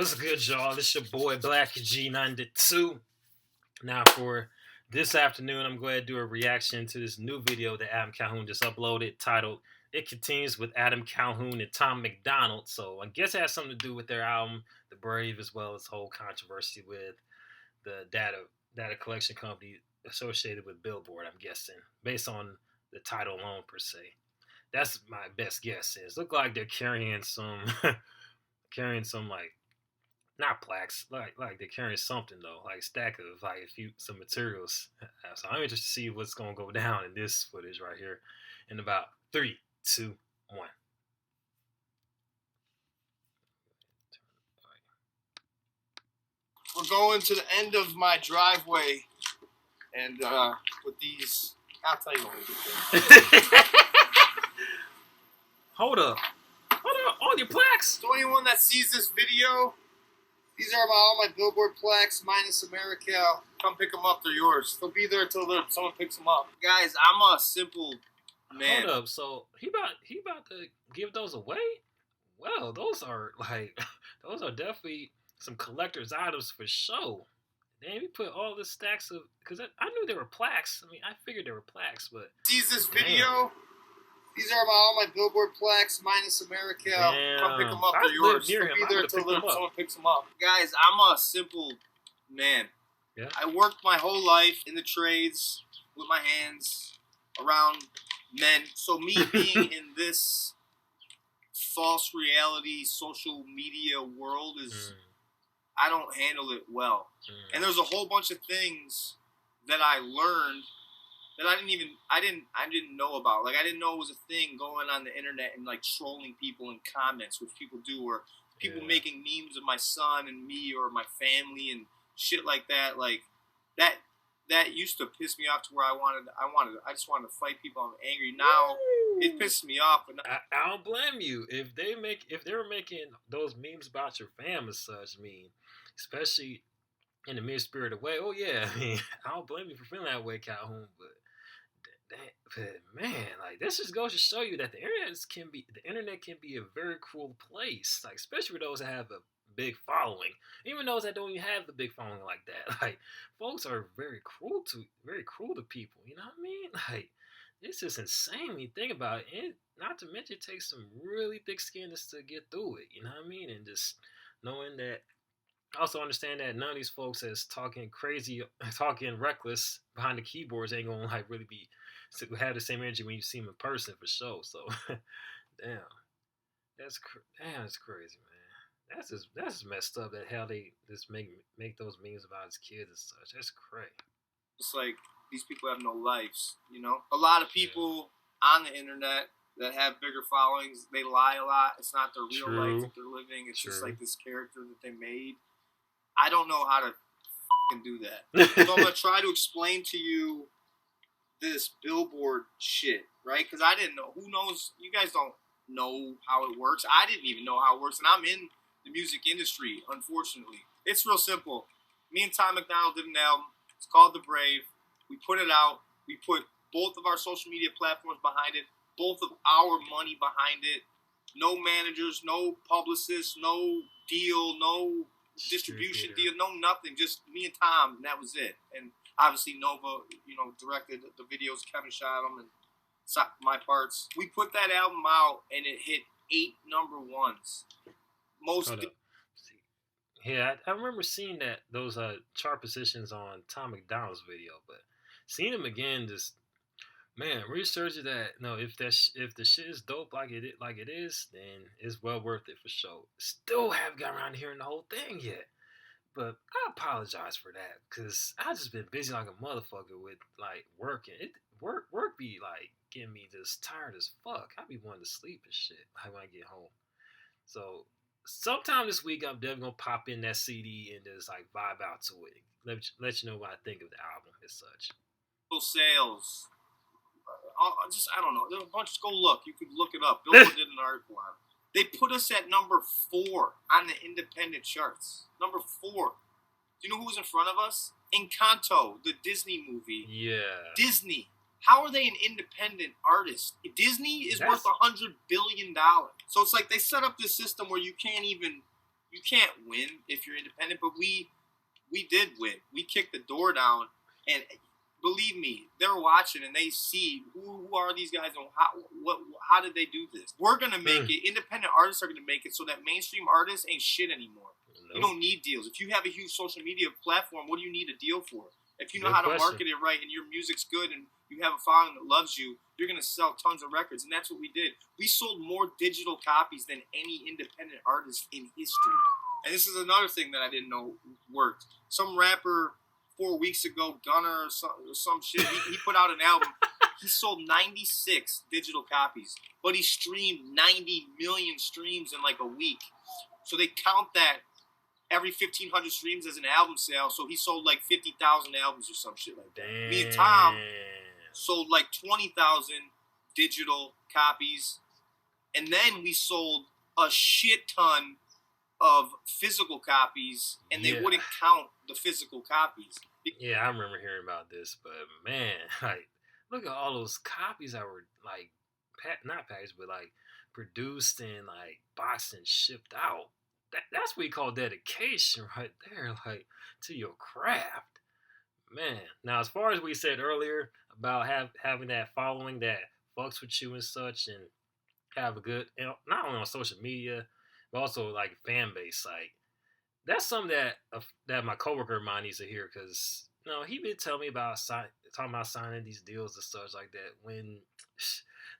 What's good, y'all? It's your boy Black G92. Now, for this afternoon, I'm going to do a reaction to this new video that Adam Calhoun just uploaded titled It Continues with Adam Calhoun and Tom MacDonald. So, I guess it has something to do with their album, The Brave, as well as the whole controversy with the data collection company associated with Billboard, I'm guessing, based on the title alone, per se. That's my best guess. Is look like they're carrying some, like not plaques, like they're carrying something though, like stack of like some materials. So I'm interested to see what's gonna go down in this footage right here in about 3, 2, 1. We're going to the end of my driveway, and with these, I'll tell you what we do. Hold up, all your plaques. So anyone that sees this video, these are all my Billboard plaques minus ACAL. Come pick them up; they're yours. They'll be there until someone picks them up. Guys, I'm a simple man. Hold up, so he about to give those away? Well, those are definitely some collector's items for sure. Damn, he put all the stacks of, because I knew they were plaques. I mean, I figured they were plaques, but sees this video. These are all my Billboard plaques minus ACAL. Come pick them up; they're yours. They'll be there until someone picks them up. Guys, I'm a simple man. Yeah. I worked my whole life in the trades with my hands around men. So me being in this false reality social media world is I don't handle it well. And there's a whole bunch of things that I learned that I didn't know about. Like, I didn't know it was a thing going on the internet and like trolling people in comments, which people do, or people making memes of my son and me or my family and shit like that. Like that used to piss me off to where I just wanted to fight people. I'm angry. Now it pisses me off. But I don't blame you if they were making those memes about your fam as such. I mean, especially in the mid-spirited way. Oh yeah, I mean, I don't blame you for feeling that way, Calhoun. But man, like, this just goes to show you that the internet can be a very cruel place. Like, especially for those that have a big following, even those that don't even have the big following like that. Like, folks are very cruel to people. You know what I mean? Like, it's just insane when you think about it. And not to mention, it takes some really thick skin just to get through it. You know what I mean? And just knowing that. Also understand that none of these folks that's talking crazy, talking reckless behind the keyboards ain't gonna like really have the same energy when you see them in person for sure. So, that's crazy, man. That's just messed up. That how they just make those memes about his kids and such. That's crazy. It's like these people have no lives. You know, a lot of people on the internet that have bigger followings, they lie a lot. It's not their real life that they're living. It's just like this character that they made. I don't know how to do that. So I'm going to try to explain to you this Billboard shit, right? Because I didn't know. Who knows? You guys don't know how it works. I didn't even know how it works. And I'm in the music industry, unfortunately. It's real simple. Me and Tom MacDonald did an album. It's called The Brave. We put it out. We put both of our social media platforms behind it. Both of our money behind it. No managers, no publicists, no deal, no distribution deal, no nothing, just me and Tom, and that was it. And obviously Nova, directed the videos. Kevin shot them and my parts. We put that album out, and it hit 8 number ones. Yeah, I remember seeing those chart positions on Tom MacDonald's video, but seeing them again, just man, researching that. No, if the shit is dope like it is, then it's well worth it for sure. Still haven't got around to hearing the whole thing yet, but I apologize for that because I just been busy like a motherfucker with like working. Work be like getting me just tired as fuck. I be wanting to sleep and shit like when I get home. So sometime this week I'm definitely gonna pop in that CD and just like vibe out to it. Let you know what I think of the album as such. Sales. I don't know. There's a bunch. Go look. You could look it up. Billboard did an article on it. They put us at number 4 on the independent charts. Number 4. Do you know who was in front of us? Encanto, the Disney movie. Yeah. Disney. How are they an independent artist? Disney is worth $100 billion. So it's like they set up this system where you you can't win if you're independent, but we did win. We kicked the door down, and believe me, they're watching and they see who are these guys and how did they do this. We're gonna make it. Independent artists are gonna make it so that mainstream artists ain't shit anymore. Nope. You don't need deals. If you have a huge social media platform, what do you need a deal for? If you know how to market it right and your music's good and you have a following that loves you, you're gonna sell tons of records, and that's what we did. We sold more digital copies than any independent artist in history. And this is another thing that I didn't know worked. Some rapper 4 weeks ago, Gunner or some shit, he put out an album. He sold 96 digital copies, but he streamed 90 million streams in like a week. So they count that every 1,500 streams as an album sale. So he sold like 50,000 albums or some shit like that. Damn. Me and Tom sold like 20,000 digital copies. And then we sold a shit ton of physical copies, and they wouldn't count the physical copies. Yeah, I remember hearing about this, but man, like, look at all those copies that were like, not packaged, but like produced and like boxed and shipped out. That's what we call dedication right there, like, to your craft, man. Now, as far as we said earlier about having that following that fucks with you and such, and have a good, not only on social media, but also like fan base, like, that's something that my coworker of mine needs to hear, because he been telling me about talking about signing these deals and such like that, when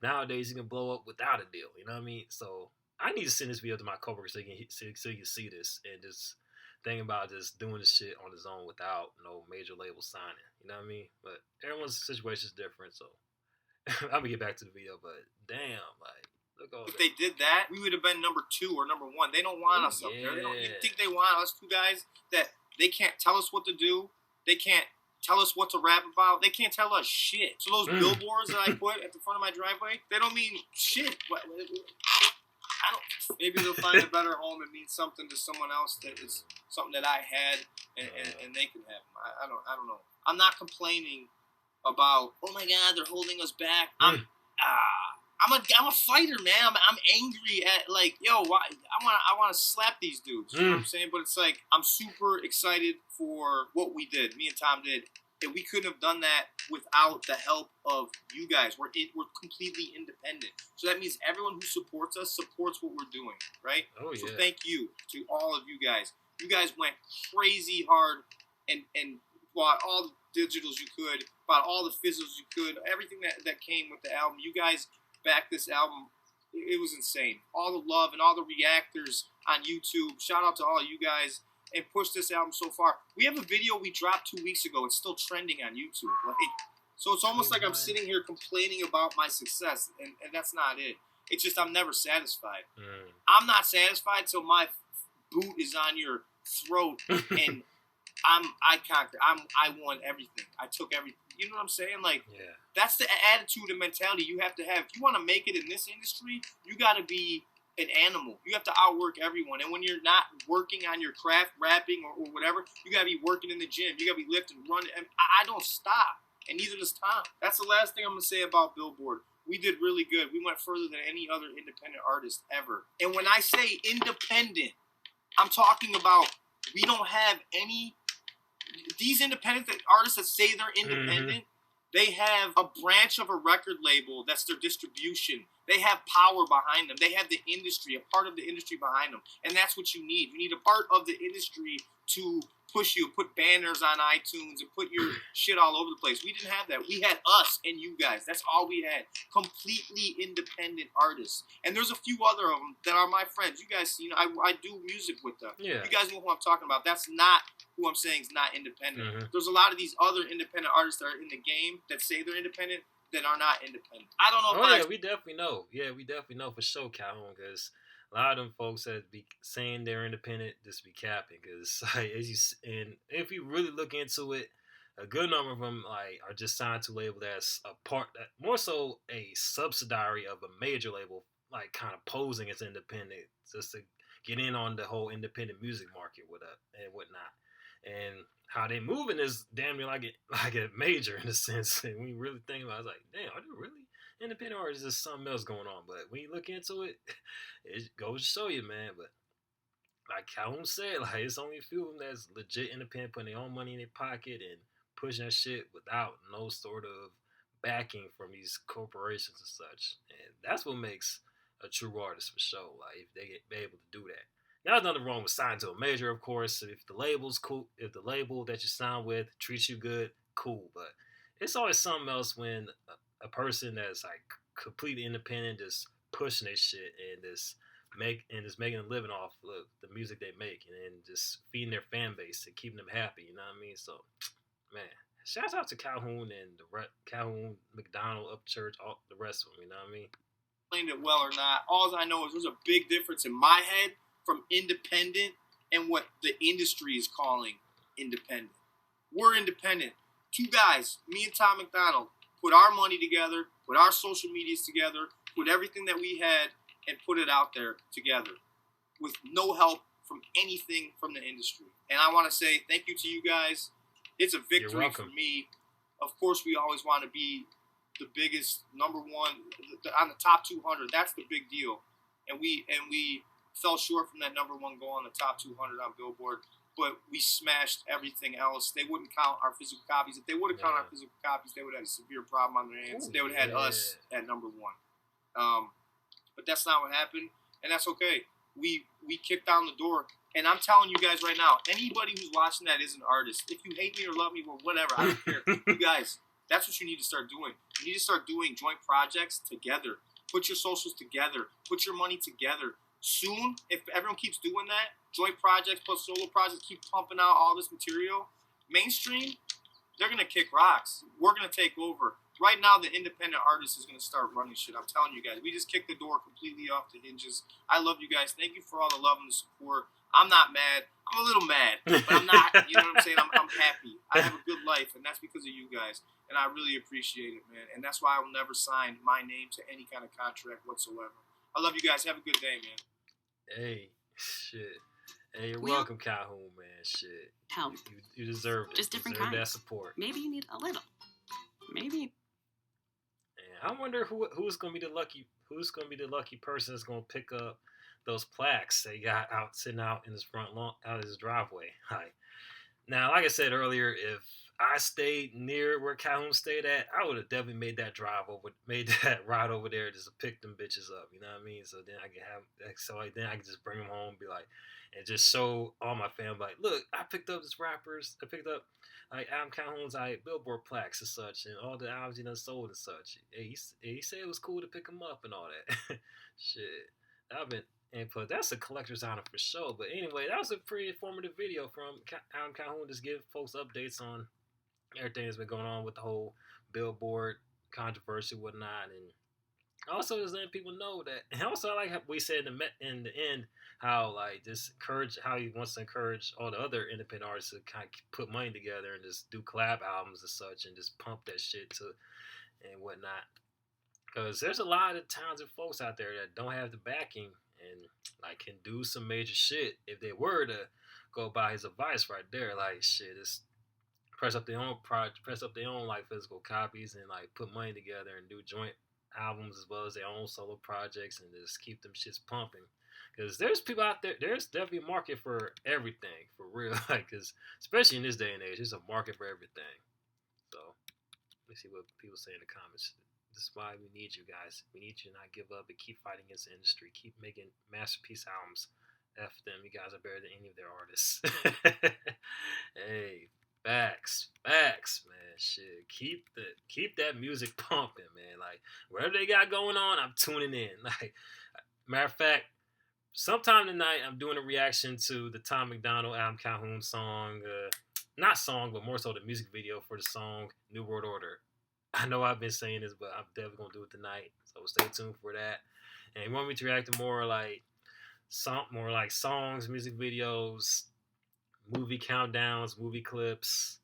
nowadays you can blow up without a deal. You know what I mean? So I need to send this video to my coworker so he can see this and just think about just doing this shit on his own without no major label signing. You know what I mean? But everyone's situation is different, so I'm gonna get back to the video. But damn, like, if they did that, we would have been number 2 or number 1. They don't want us up there. You think they want us two guys that they can't tell us what to do? They can't tell us what to rap about. They can't tell us shit. So those billboards that I put at the front of my driveway, they don't mean shit. Maybe they'll find a better home. It means something to someone else that is something that I had, and they can have them. I don't know. I'm not complaining about, oh my God, they're holding us back. I'm a fighter, man. I'm angry at, like, yo, why? I want to slap these dudes. You know what I'm saying? But it's like, I'm super excited for what we did. Me and Tom did. And we couldn't have done that without the help of you guys. We're completely independent. So that means everyone who supports us supports what we're doing, right? Oh, yeah. So thank you to all of you guys. You guys went crazy hard and bought all the digitals you could, bought all the physicals you could, everything that came with the album. You guys backed this album. It was insane. All the love and all the reactors on YouTube. Shout out to all of you guys. And push this album so far. We have a video we dropped 2 weeks ago. It's still trending on YouTube. So it's almost like I'm sitting here complaining about my success, and that's not it. It's just I'm never satisfied. I'm not satisfied till my boot is on your throat, and I conquered. I won everything. I took everything. You know what I'm saying? Like, that's the attitude and mentality you have to have. If you want to make it in this industry, you got to be an animal. You have to outwork everyone. And when you're not working on your craft, rapping or whatever, you got to be working in the gym. You got to be lifting, running. And I don't stop. And neither does Tom. That's the last thing I'm going to say about Billboard. We did really good. We went further than any other independent artist ever. And when I say independent, I'm talking about we don't have any... These independent artists that say they're independent, they have a branch of a record label that's their distribution. They have power behind them. They have the industry, a part of the industry behind them. And that's what you need. You need a part of the industry to push you, put banners on iTunes, and put your shit all over the place. We didn't have that. We had us and you guys. That's all we had. Completely independent artists. And there's a few other of them that are my friends. You guys, I do music with them. Yeah. You guys know who I'm talking about. That's not who I'm saying is not independent. There's a lot of these other independent artists that are in the game that say they're independent that are not independent. I don't know. We definitely know. Yeah, we definitely know for sure, Calhoun, because a lot of them folks that be saying they're independent just be capping. Because and if you really look into it, a good number of them are just signed to a label that's a part, that more so a subsidiary of a major label, kind of posing as independent just to get in on the whole independent music market and whatnot. And how they moving is damn near like a major in a sense. And when you really think about it, it's like, damn, are they really independent, or is there something else going on? But when you look into it, it goes to show you, man. But like Calhoun said, like it's only a few of them that's legit independent, putting their own money in their pocket and pushing that shit without no sort of backing from these corporations and such. And that's what makes a true artist for sure. Like if they be able to do that. Now, there's nothing wrong with signing to a major, of course. If the label's cool, if the label that you sign with treats you good, cool. But it's always something else when a person that's like completely independent, just pushing their shit and just making a living off of the music they make and just feeding their fan base and keeping them happy. You know what I mean? So, man, shouts out to Calhoun and Calhoun, MacDonald, Upchurch, all the rest of them. You know what I mean? Explained it well or not. All I know is there's a big difference in my head from independent and what the industry is calling independent. We're independent. Two guys, me and Tom MacDonald, put our money together, put our social medias together, put everything that we had, and put it out there together with no help from anything from the industry. And I want to say thank you to you guys. It's a victory for me. Of course, we always want to be the biggest, number one, on the top 200. That's the big deal. And we fell short from that number one goal on the top 200 on Billboard. But we smashed everything else. They wouldn't count our physical copies. If they would have counted our physical copies, they would have had a severe problem on their hands. They would have had us at number one. But that's not what happened, and that's okay. We kicked down the door, and I'm telling you guys right now, anybody who's watching that is an artist. If you hate me or love me or whatever, I don't care. You guys, that's what you need to start doing. You need to start doing joint projects together. Put your socials together. Put your money together. Soon, if everyone keeps doing that, joint projects plus solo projects, keep pumping out all this material, mainstream, they're going to kick rocks. We're going to take over. Right now, the independent artist is going to start running shit. I'm telling you guys. We just kicked the door completely off the hinges. I love you guys. Thank you for all the love and the support. I'm not mad. I'm a little mad, but I'm not. You know what I'm saying? I'm happy. I have a good life, and that's because of you guys. And I really appreciate it, man. And that's why I will never sign my name to any kind of contract whatsoever. I love you guys. Have a good day, man. Hey, shit. Hey, you're welcome, Calhoun, man. Shit. Help. You deserve it. Just different kinds. That support. Maybe you need a little. Maybe. I wonder who's gonna be the lucky person that's gonna pick up those plaques they got sitting out in his front lawn, out his driveway. Hi. Now, like I said earlier, if I stayed near where Calhoun stayed at, I would have definitely made that ride over there just to pick them bitches up. You know what I mean? So then I can just bring them home, and be like, and just show all my family, like, look, I picked up this rappers. I picked up like Adam Calhoun's Billboard plaques and such, and all the albums he done sold and such. He said it was cool to pick them up and all that. Shit, but that's a collector's item for sure. But anyway, that was a pretty informative video from Adam Calhoun, just give folks updates on everything that's been going on with the whole Billboard controversy, whatnot, and also just letting people know that. And also, I like how we said in the end, how how he wants to encourage all the other independent artists to kind of put money together and just do collab albums and such, and just pump that shit and whatnot. Because there's a lot of talented folks out there that don't have the backing and like can do some major shit if they were to go by his advice right there. Like shit, just press up their own like physical copies and like put money together and do joint albums as well as their own solo projects and just keep them shits pumping. Because there's people out there, there's definitely a market for everything, for real. Like, cause especially in this day and age, there's a market for everything. So, let me see what people say in the comments. This is why we need you guys. We need you to not give up and keep fighting against the industry. Keep making masterpiece albums. F them. You guys are better than any of their artists. Hey, facts, man. Shit, keep that music pumping, man. Like whatever they got going on, I'm tuning in. Like, matter of fact, sometime tonight I'm doing a reaction to the Tom MacDonald, Adam Calhoun song. Not song, but more so the music video for the song New World Order. I know I've been saying this, but I'm definitely gonna do it tonight. So stay tuned for that. And you want me to react to more like songs, music videos, movie countdowns, movie clips,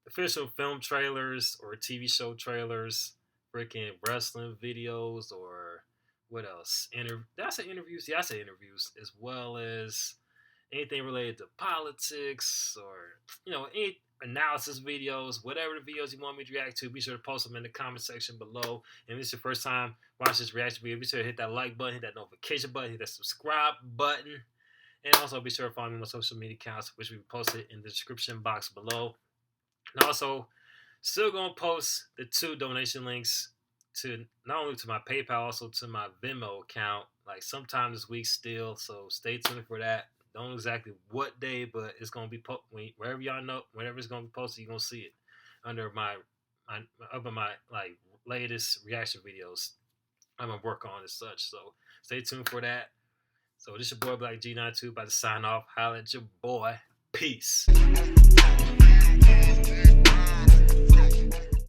official film trailers or TV show trailers, freaking wrestling videos, or what else? Did I say interviews? Yeah, I say interviews, as well as anything related to politics or any analysis videos, whatever the videos you want me to react to. Be sure to post them in the comment section below. And if it's your first time watching this reaction video, be sure to hit that like button, hit that notification button, hit that subscribe button. And also be sure to follow me on my social media accounts, which we posted in the description box below. And also, still gonna post the 2 donation links to not only to my PayPal, also to my Venmo account, like sometime this week still. So stay tuned for that. Don't know exactly what day, but it's gonna be wherever y'all know, whenever it's gonna be posted, you're gonna see it under my like latest reaction videos I'm gonna work on as such. So stay tuned for that. So this your boy Black G92 about to sign off. Holla at your boy. Peace.